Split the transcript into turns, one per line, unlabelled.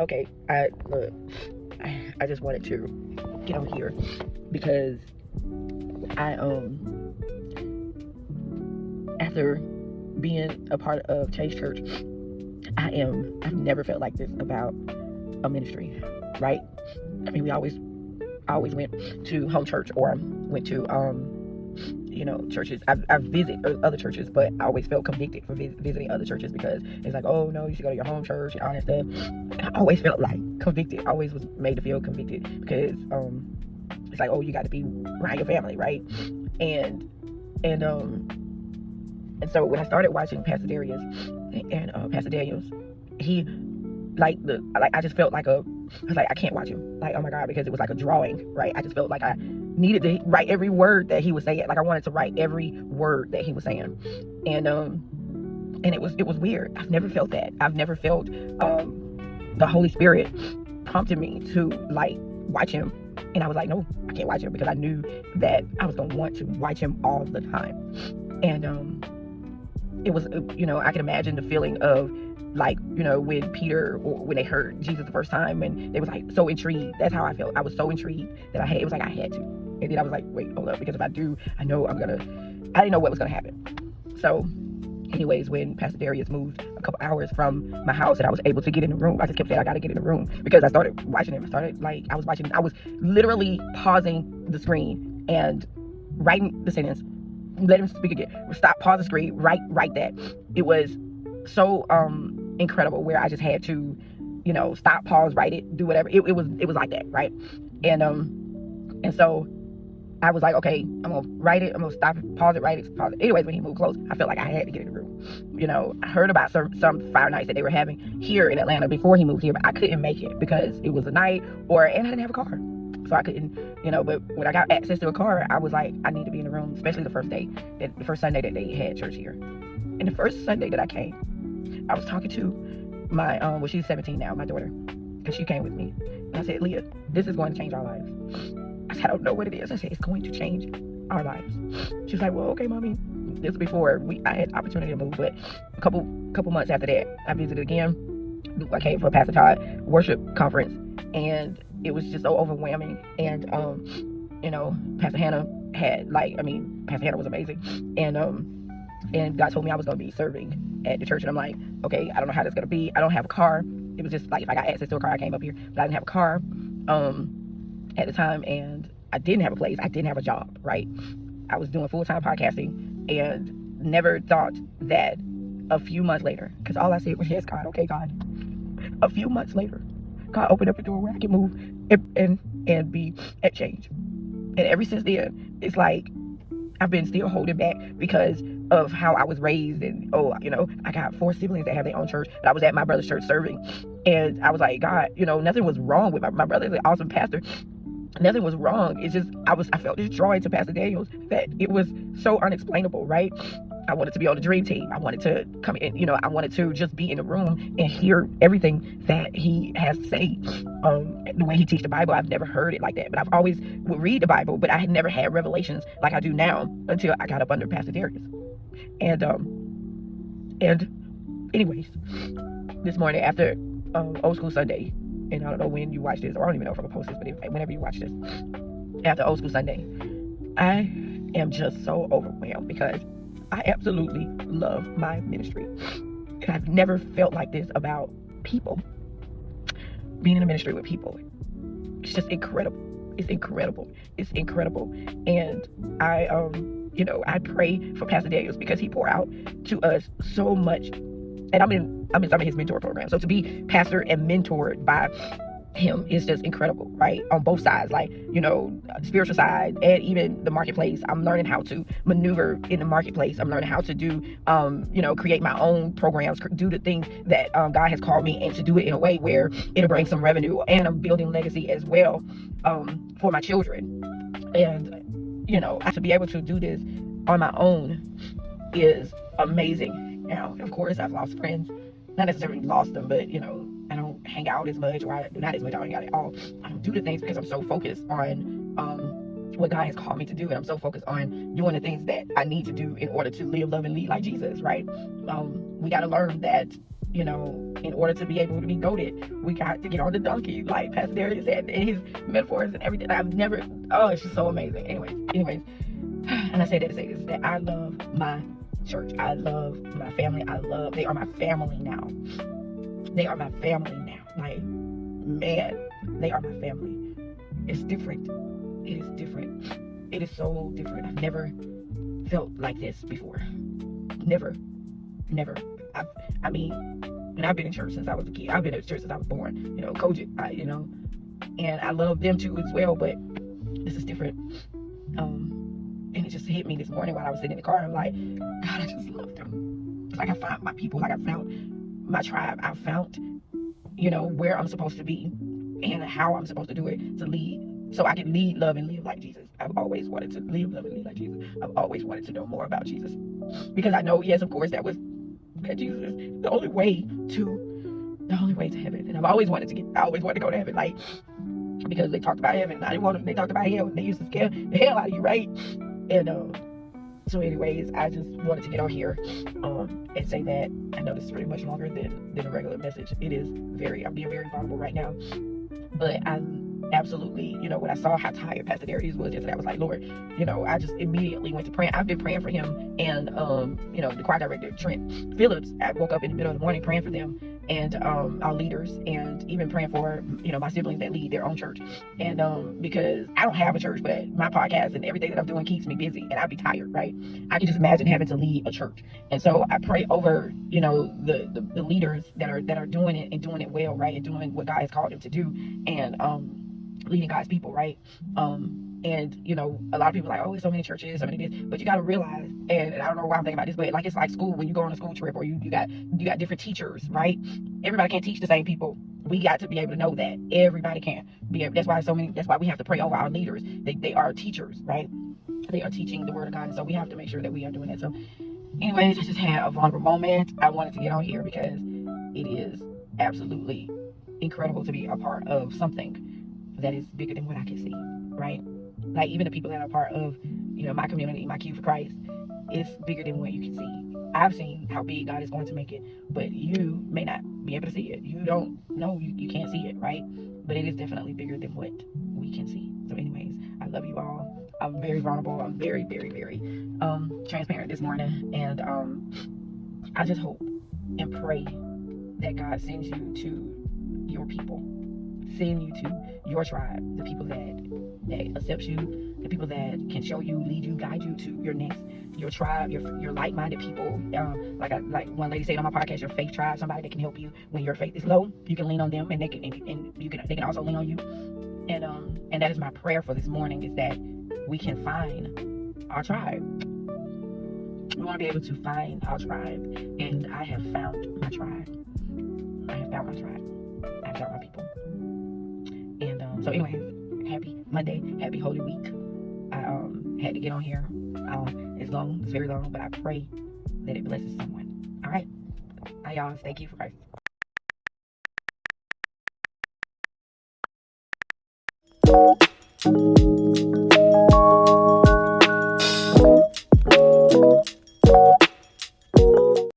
Okay, look, I just wanted to get on here because I after being a part of Chase Church, I've never felt like this about a ministry, right? I mean, I always went to home church or went to churches. I've visited other churches, but I always felt convicted for visiting other churches because it's like, oh no, you should go to your home church and all that stuff. And I always felt like convicted. I always was made to feel convicted because it's like, oh, you got to be around your family, right? And so when I started watching Pastor Darius and Pastor Daniels, he I just felt like I was like, I can't watch him. Like, oh my God, because it was like a drawing, right? I just felt like I needed to write every word that he was saying. Like I wanted to write every word that he was saying. And it was weird. I've never felt that. I've never felt the Holy Spirit prompted me to like watch him. And I was like, no, I can't watch him because I knew that I was gonna want to watch him all the time. And it was, I can imagine the feeling of like, when Peter, or when they heard Jesus the first time and they was like so intrigued. That's how I felt. I was so intrigued that it was like I had to. And then I was like, wait, hold up, because if I do, I didn't know what was gonna happen. So anyways, when Pastor Darius moved a couple hours from my house and I was able to get in the room, I just kept saying I gotta get in the room because I started watching him. I was literally pausing the screen and writing the sentence, let him speak again, stop, pause the screen, write that. It was so incredible where I just had to, stop, pause, write it, do whatever. It was like that, right? And so I was like, okay, I'm gonna write it, I'm gonna stop it, pause it, write it, pause it. Anyways, when he moved close, I felt like I had to get in the room. I heard about some fire nights that they were having here in Atlanta before he moved here, but I couldn't make it because it was a night and I didn't have a car. So I couldn't, but when I got access to a car, I was like, I need to be in the room, especially the first Sunday that they had church here. And the first Sunday that I came, I was talking to my, she's 17 now, my daughter, and she came with me. And I said, Leah, this is going to change our lives. I said, I don't know what it is. I said, it's going to change our lives. She was like, well, okay, mommy. This was before I had opportunity to move, but a couple months after that, I visited again. I came for Pastor Todd worship conference, and it was just so overwhelming. And Pastor Hannah Pastor Hannah was amazing. And God told me I was going to be serving at the church, and I'm like, okay, I don't know how that's going to be. I don't have a car. It was just like if I got access to a car, I came up here, but I didn't have a car at the time, and I didn't have a place. I didn't have a job, right? I was doing full-time podcasting and never thought that a few months later, because all I said was, yes, God, okay, God. A few months later, God opened up a door where I could move and be at Change. And ever since then, it's like I've been still holding back because of how I was raised. And I got 4 siblings that have their own church, but I was at my brother's church serving. And I was like, God, nothing was wrong with my brother's an awesome pastor. Nothing was wrong. It's just I felt this drawing to Pastor Daniels that it was so unexplainable, right? I wanted to be on the dream team. I wanted to come in, I wanted to just be in the room and hear everything that he has to say. The way he teaches the Bible, I've never heard it like that. But I've always would read the Bible, but I had never had revelations like I do now until I got up under Pastor Darius. And anyways, this morning after Old School Sunday, and I don't know when you watch this, or I don't even know if I'm gonna post this, but whenever you watch this, after Old School Sunday, I am just so overwhelmed because I absolutely love my ministry. And I've never felt like this about people. Being in a ministry with people, it's just incredible. It's incredible. It's incredible. And I pray for Pastor Daniels because he poured out to us so much. And I'm in some of his mentor programs. So to be pastor and mentored by him is just incredible, right? On both sides, like, spiritual side and even the marketplace. I'm learning how to maneuver in the marketplace. I'm learning how to do, create my own programs, do the things that God has called me, and to do it in a way where it'll bring some revenue. And I'm building legacy as well for my children. And, to be able to do this on my own is amazing. Now, of course, I've lost friends. Not necessarily lost them, but, I don't hang out as much, or I do not as much. I don't hang out at all. I don't do the things because I'm so focused on what God has called me to do, and I'm so focused on doing the things that I need to do in order to live, love, and lead like Jesus, right? We got to learn that, you know, in order to be able to be goated, we got to get on the donkey, like Pastor Darius said, and his metaphors and everything. I've never, oh, it's just so amazing. Anyways, and I say that to say this, that I love my church. I love my family. They are my family now. They are my family now. Like, man, they are my family. It's different. It is different. It is so different. I've never felt like this before. Never. I mean, and I've been in church since I was a kid. I've been in church since I was born. You know, Kojic, and I love them too as well. But this is different. And it just hit me this morning while I was sitting in the car. I'm like, God, I just love them. It's like I found my people. Like I found my tribe. I found, where I'm supposed to be and how I'm supposed to do it to lead, so I can lead, love, and live like Jesus. I've always wanted to live, love, and live like Jesus. I've always wanted to know more about Jesus, because I know, yes, of course, that Jesus is the only way to heaven. And I always wanted to go to heaven, like, because they talked about heaven. They talked about hell, and they used to scare the hell out of you, right? And so anyways, I just wanted to get on here and say that I know this is pretty much longer than a regular message. I'm being very vulnerable right now, but I'm absolutely, when I saw how tired Pastor Darius was yesterday, I was like, Lord, I just immediately went to praying. I've been praying for him and the choir director Trent Phillips. I woke up in the middle of the morning praying for them and our leaders, and even praying for my siblings that lead their own church. And because I don't have a church, but my podcast and everything that I'm doing keeps me busy, and I'd be tired, right? I can just imagine having to lead a church. And so I pray over the leaders that are doing it and doing it well, right, and doing what God has called them to do, and leading God's people, right? And a lot of people are like, oh, there's so many churches, so many this, but you got to realize, and I don't know why I'm thinking about this, but like, it's like school. When you go on a school trip, or you got different teachers, right? Everybody can't teach the same people. We got to be able to know that everybody can be able. That's why we have to pray over our leaders. They are teachers, right? They are teaching the word of God, and so we have to make sure that we are doing that. So anyways, I just had a vulnerable moment. I wanted to get on here because it is absolutely incredible to be a part of something that is bigger than what I can see, right? Like, even the people that are part of, my community, my Q for Christ, it's bigger than what you can see. I've seen how big God is going to make it, but you may not be able to see it. You don't know, you can't see it, right? But it is definitely bigger than what we can see. So anyways, I love you all. I'm very vulnerable. I'm very, very, very transparent this morning. And I just hope and pray that God sends you to your people, send you to your tribe, the people that accept you, the people that can show you, lead you, guide you to your tribe, your like-minded people. Like one lady said on my podcast, your faith tribe, somebody that can help you when your faith is low. You can lean on them, and they can also lean on you. And that is my prayer for this morning, is that we can find our tribe. We want to be able to find our tribe, and I have found my tribe. I have found my people. And so anyways, happy Monday, happy Holy Week. I had to get on here. It's very long, but I pray that it blesses someone. All right, bye y'all. Thank you for Christ.